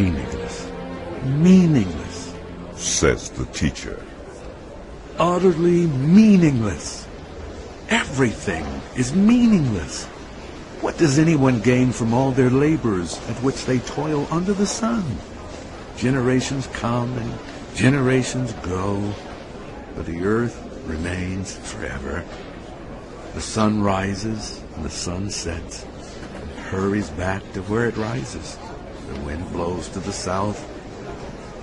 meaningless. Meaningless, says the teacher. utterly meaningless. Everything is meaningless. What does anyone gain from all their labors at which they toil under the sun? Generations come and generations go, but the earth remains forever. The sun rises and the sun sets and hurries back to where it rises. The wind blows to the south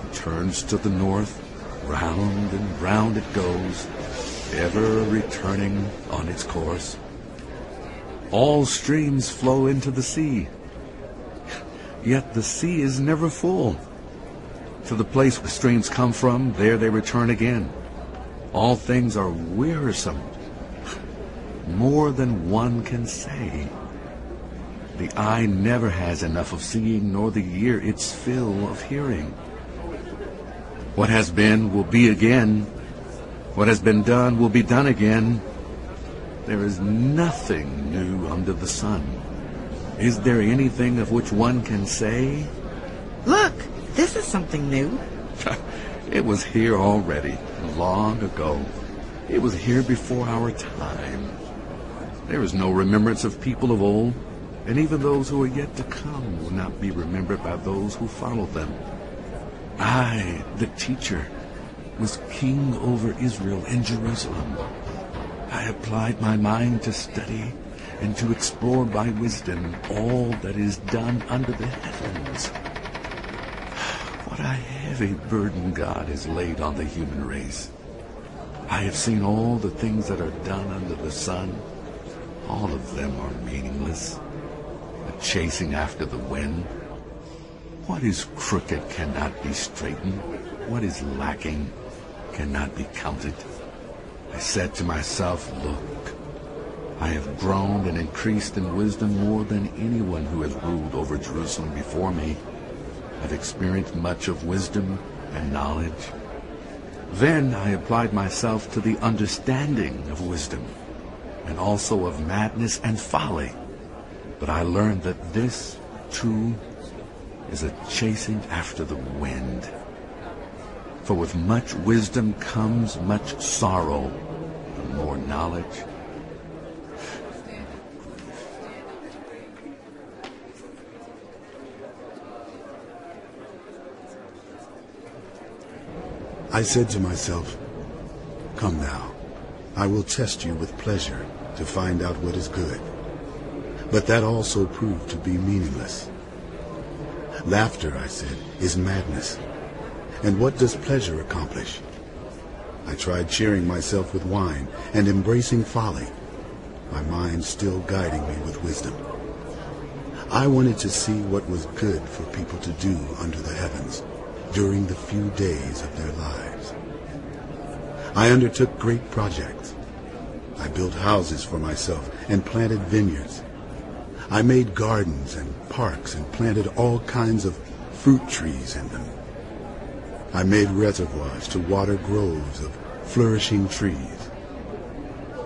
and turns to the north. Round and round it goes, ever returning on its course. All streams flow into the sea, yet the sea is never full. To the place the streams come from, there they return again. All things are wearisome, more than one can say. The eye never has enough of seeing, nor the ear its fill of hearing. What has been will be again. What has been done will be done again. There is nothing new under the sun. Is there anything of which one can say, Look, this is something new. It was here already, long ago. It was here before our time. There is no remembrance of people of old, and even those who are yet to come will not be remembered by those who follow them. I, the teacher, was king over Israel and Jerusalem. I applied my mind to study and to explore by wisdom all that is done under the heavens. What a heavy burden God has laid on the human race. I have seen all the things that are done under the sun. All of them are meaningless, a chasing after the wind. What is crooked cannot be straightened. What is lacking cannot be counted. I said to myself, look, I have grown and increased in wisdom more than anyone who has ruled over Jerusalem before me. I've experienced much of wisdom and knowledge. Then I applied myself to the understanding of wisdom, and also of madness and folly. But I learned that this, too, is a chasing after the wind. For with much wisdom comes much sorrow, and more knowledge. I said to myself, come now, I will test you with pleasure to find out what is good. But that also proved to be meaningless. Laughter, I said, is madness. And what does pleasure accomplish? I tried cheering myself with wine and embracing folly, my mind still guiding me with wisdom. I wanted to see what was good for people to do under the heavens during the few days of their lives. I undertook great projects. I built houses for myself and planted vineyards. I made gardens and parks and planted all kinds of fruit trees in them. I made reservoirs to water groves of flourishing trees.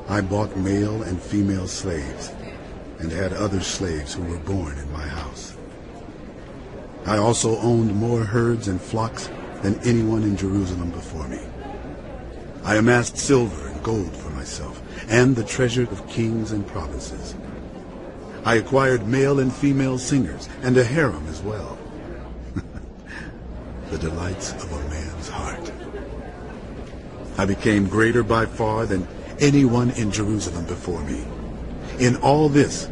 I bought male and female slaves and had other slaves who were born in my house. I also owned more herds and flocks than anyone in Jerusalem before me. I amassed silver and gold for myself and the treasure of kings and provinces. I acquired male and female singers and a harem as well. The delights of a man's heart. I became greater by far than anyone in Jerusalem before me. In all this,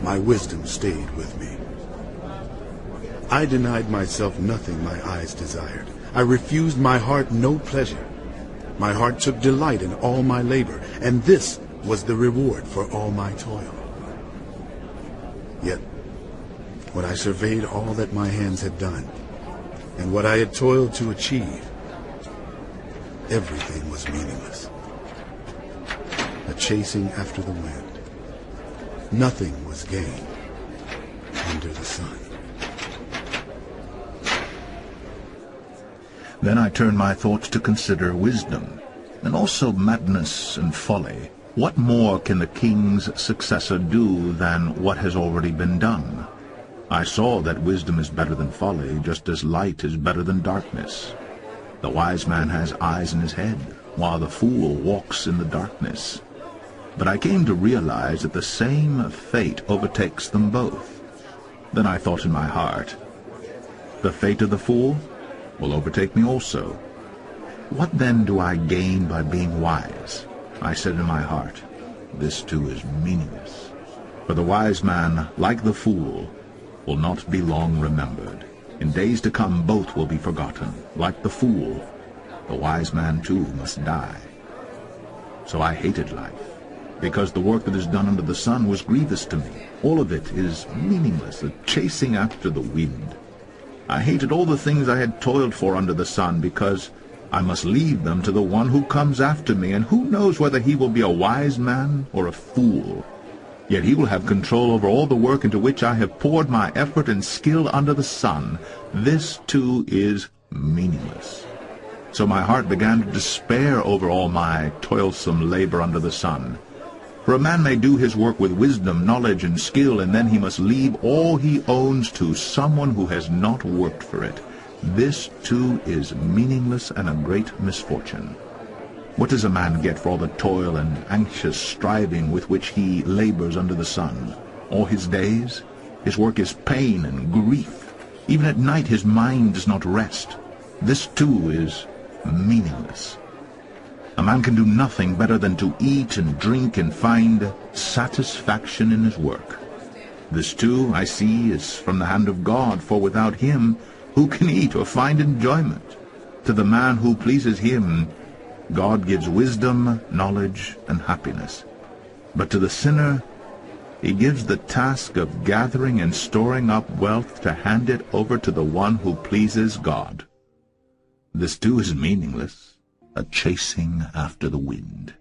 my wisdom stayed with me. I denied myself nothing my eyes desired. I refused my heart no pleasure. My heart took delight in all my labor, and this was the reward for all my toil. Yet, when I surveyed all that my hands had done, and what I had toiled to achieve, everything was meaningless. A chasing after the wind. Nothing was gained under the sun. Then I turn my thoughts to consider wisdom, and also madness and folly. What more can the king's successor do than what has already been done? I saw that wisdom is better than folly, just as light is better than darkness. The wise man has eyes in his head, while the fool walks in the darkness. But I came to realize that the same fate overtakes them both. Then I thought in my heart, the fate of the fool will overtake me also. What then do I gain by being wise? I said in my heart, this too is meaningless. For the wise man, like the fool, will not be long remembered. In days to come both will be forgotten. Like the fool, the wise man too must die. So I hated life, because the work that is done under the sun was grievous to me. All of it is meaningless, a chasing after the wind. I hated all the things I had toiled for under the sun, because I must leave them to the one who comes after me, and who knows whether he will be a wise man or a fool. Yet he will have control over all the work into which I have poured my effort and skill under the sun. This too is meaningless. So my heart began to despair over all my toilsome labor under the sun. For a man may do his work with wisdom, knowledge, and skill, and then he must leave all he owns to someone who has not worked for it. This too is meaningless and a great misfortune. What does a man get for all the toil and anxious striving with which he labors under the sun? All his days, his work is pain and grief. Even at night his mind does not rest. This too is meaningless. A man can do nothing better than to eat and drink and find satisfaction in his work. This too, I see, is from the hand of God, for without him who can eat or find enjoyment? To the man who pleases him, God gives wisdom, knowledge, and happiness. But to the sinner, he gives the task of gathering and storing up wealth to hand it over to the one who pleases God. This too is meaningless, a chasing after the wind.